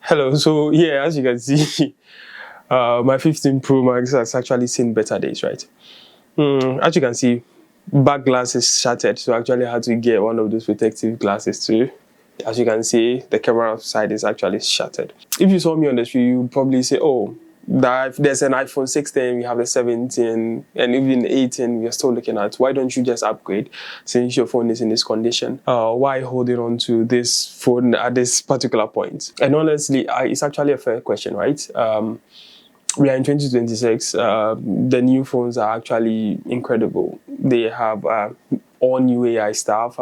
Hello, so yeah, as you can see, my 15 Pro Max has actually seen better days, right? As you can see, back glass is shattered, so I actually had to get one of those protective glasses too. As you can see, the camera side is actually shattered. If you saw me on the street, you would probably say, oh, there's an iPhone 16, we have the 17, and even 18 we're still looking at. Why don't you just upgrade since your phone is in this condition? Why holding on to this phone at this particular point? And honestly, it's actually a fair question, right? We are in 2026. The new phones are actually incredible. They have all new AI stuff.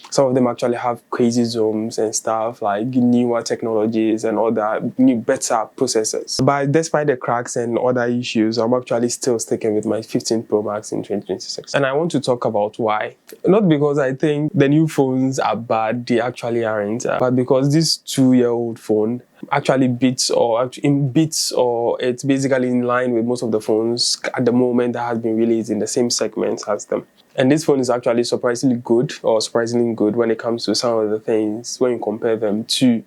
Some of them actually have crazy zooms and stuff, like newer technologies and all that, new better processors. But despite the cracks and other issues, I'm actually still sticking with my 15 Pro Max in 2026. And I want to talk about why. Not because I think the new phones are bad, they actually aren't, but because this 2-year-old phone actually beats or it's basically in line with most of the phones at the moment that has been released in the same segment as them. And this phone is actually surprisingly good when it comes to some of the things when you compare them to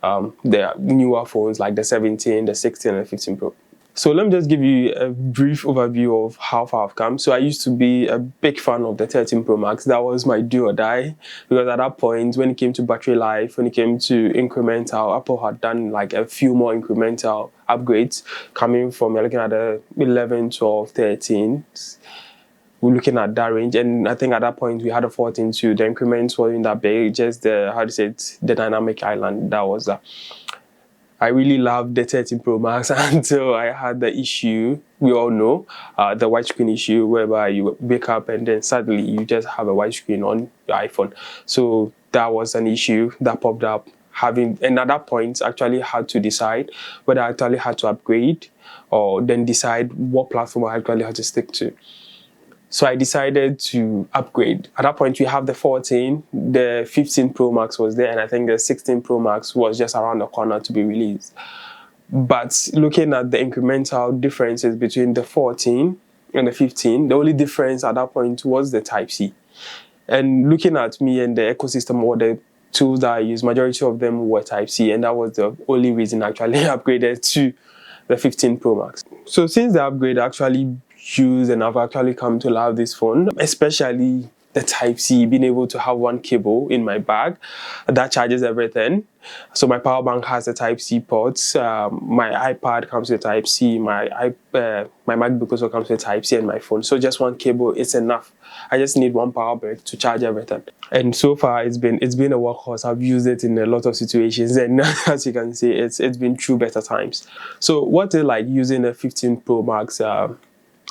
the newer phones like the 17, the 16 and the 15 Pro. So let me just give you a brief overview of how far I've come. So I used to be a big fan of the 13 Pro Max. That was my do or die, because at that point, when it came to battery life, when it came to incremental, Apple had done like a few more incremental upgrades coming from, you're looking at the 11, 12, 13. We're looking at that range, and I think at that point we had a 14 too. The increments weren't that big, just the dynamic island. That was that. I really loved the 13 Pro Max until I had the issue, we all know, the widescreen issue, whereby you wake up and then suddenly you just have a widescreen on your iPhone. So that was an issue that popped up. And at that point, actually had to decide whether I actually had to upgrade or then decide what platform I actually had to stick to. So I decided to upgrade. At that point, we have the 14, the 15 Pro Max was there, and I think the 16 Pro Max was just around the corner to be released. But looking at the incremental differences between the 14 and the 15, the only difference at that point was the Type-C. And looking at me and the ecosystem or the tools that I use, majority of them were Type-C, and that was the only reason I actually upgraded to the 15 Pro Max. So since the upgrade, I actually used and I've actually come to love this phone, especially the Type-C, being able to have one cable in my bag that charges everything. So my power bank has the Type-C ports, my iPad comes with Type-C, my MacBook also comes with Type-C, and my phone. So just one cable is enough. I just need one power bank to charge everything. And so far it's been a workhorse. I've used it in a lot of situations, and as you can see, it's been through better times. So what is like using a 15 Pro Max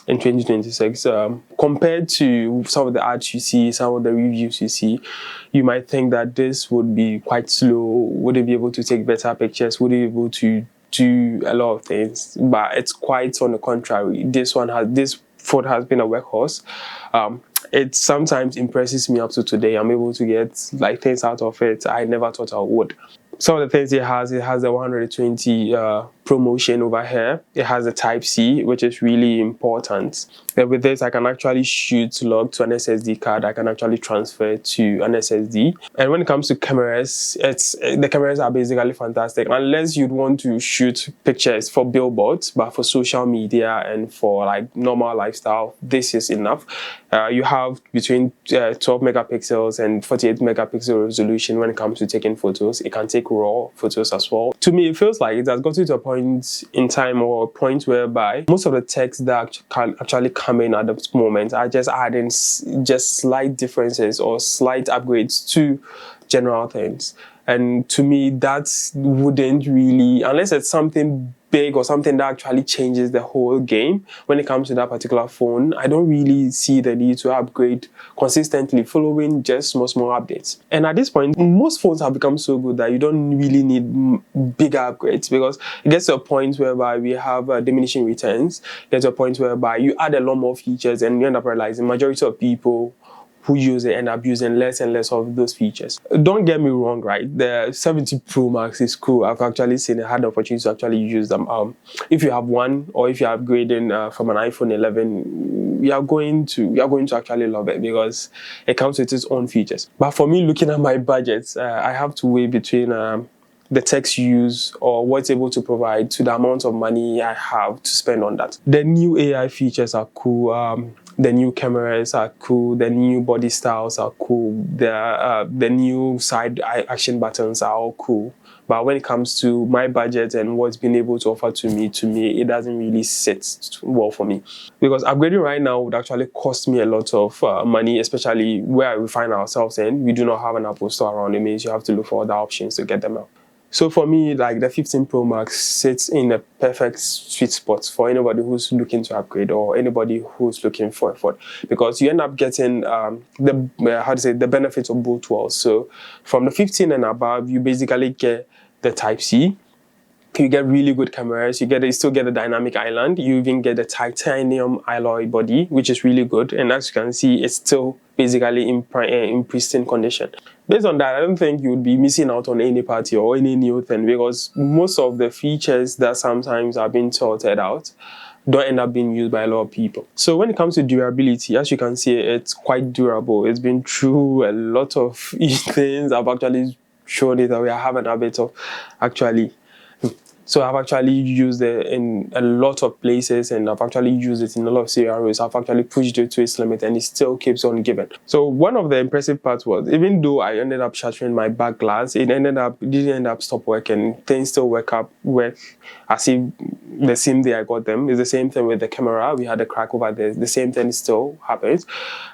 in 2026, compared to some of the ads you see, some of the reviews you see, you might think that this would be quite slow. Would it be able to take better pictures? Would it be able to do a lot of things? But it's quite on the contrary. This phone has been a workhorse. It sometimes impresses me up to today. I'm able to get like things out of it I never thought I would. Some of the things it has the 120 promotion over here. It has a Type-C, which is really important. And with this, I can actually shoot log to an SSD card. I can actually transfer to an SSD. And when it comes to cameras, the cameras are basically fantastic. Unless you'd want to shoot pictures for billboards, but for social media and for like normal lifestyle, this is enough. You have between 12 megapixels and 48 megapixel resolution when it comes to taking photos. It can take raw photos as well. To me, it feels like it has gotten to a point in time or a point whereby most of the text that can actually come in at the moment are just adding just slight differences or slight upgrades to general things. And to me, that wouldn't really, unless it's something big or something that actually changes the whole game when it comes to that particular phone, I don't really see the need to upgrade consistently following just small updates. And at this point, most phones have become so good that you don't really need bigger upgrades, because it gets to a point whereby we have diminishing returns. It gets to a point whereby you add a lot more features and you end up realizing majority of people who use it end up using less and less of those features. Don't get me wrong, right? The 17 Pro Max is cool. I've actually had the opportunity to actually use them. If you have one, or if you're upgrading from an iPhone 11, you are going to actually love it, because it comes with its own features. But for me, looking at my budget, I have to weigh between the tech's use or what it's able to provide to the amount of money I have to spend on that. The new AI features are cool. The new cameras are cool. The new body styles are cool. The new side action buttons are all cool. But when it comes to my budget and what's been able to offer to me, it doesn't really sit well for me. Because upgrading right now would actually cost me a lot of money, especially where we find ourselves in. We do not have an Apple store around. It means you have to look for other options to get them out. So for me, like the 15 Pro Max sits in a perfect sweet spot for anybody who's looking to upgrade or anybody who's looking for effort, because you end up getting the benefits of both worlds. So from the 15 and above, you basically get the Type-C. You get really good cameras. You still get a dynamic island. You even get the titanium alloy body, which is really good. And as you can see, it's still basically in pristine condition. Based on that, I don't think you would be missing out on any party or any new thing, because most of the features that sometimes are being sorted out don't end up being used by a lot of people. So when it comes to durability, as you can see, it's quite durable. It's been through a lot of things. I've actually shown it that we have an habit of actually. So I've actually used it in a lot of places, and I've actually used it in a lot of scenarios. I've actually pushed it to its limit, and it still keeps on giving. So one of the impressive parts was, even though I ended up shattering my back glass, it didn't end up stop working. Things still work as if the same day I got them. It's the same thing with the camera. We had a crack over there. The same thing still happens.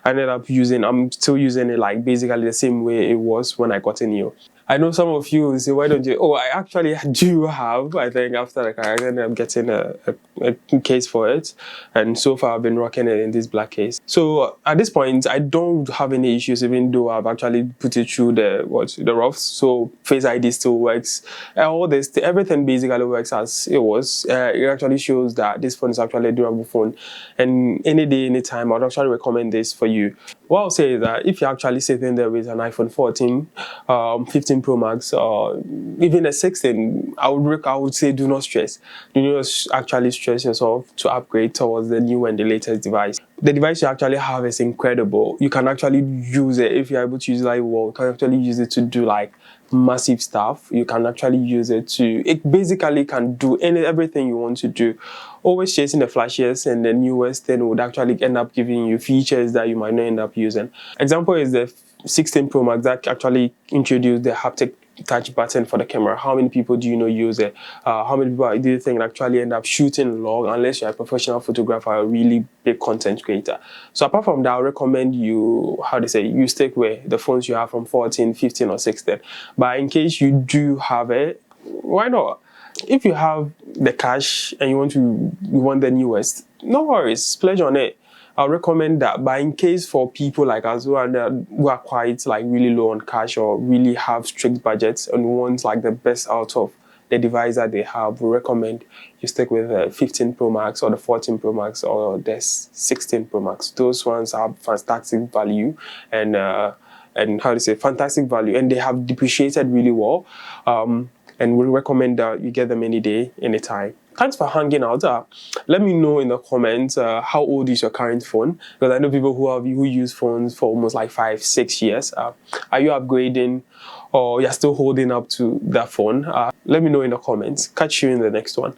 I'm still using it like basically the same way it was when I got it new. I know some of you will say, why don't you? Oh, I actually do have, I think after the car, I ended up getting a case for it. And so far I've been rocking it in this black case. So at this point, I don't have any issues, even though I've actually put it through the roughs. So Face ID still works. Everything basically works as it was. It actually shows that this phone is actually a durable phone. And any day, any time, I'd actually recommend this for you. What I'll say is that if you're actually sitting there with an iPhone 14, 15 Pro Max, or even a 16, I would say do not stress. Do not actually stress yourself to upgrade towards the new and the latest device. The device you actually have is incredible. You can actually use it, if you're able to use it well, you can actually use it to do like massive stuff. You can actually use it basically can do everything you want to do. Always chasing the flashiest and the newest thing would actually end up giving you features that you might not end up using. Example is the 16 Pro Max that actually introduced the haptic touch button for the camera. How many people do you know use it? How many people do you think actually end up shooting log, unless you're a professional photographer or a really big content creator? So apart from that, I recommend you, you stick with the phones you have from 14, 15 or 16. But in case you do have it, why not? If you have the cash and you want the newest, no worries, splurge on it. I'll recommend that. But in case for people like us who are quite like really low on cash or really have strict budgets and want like the best out of the device that they have, we recommend you stick with the 15 Pro Max or the 14 Pro Max or the 16 Pro Max. Those ones have fantastic value and fantastic value, and they have depreciated really well. And we recommend that you get them any day, anytime. Thanks for hanging out. Let me know in the comments how old is your current phone, because I know people who use phones for almost like 5-6 years. Are you upgrading or you're still holding up to that phone? Let me know in the comments. Catch you in the next one.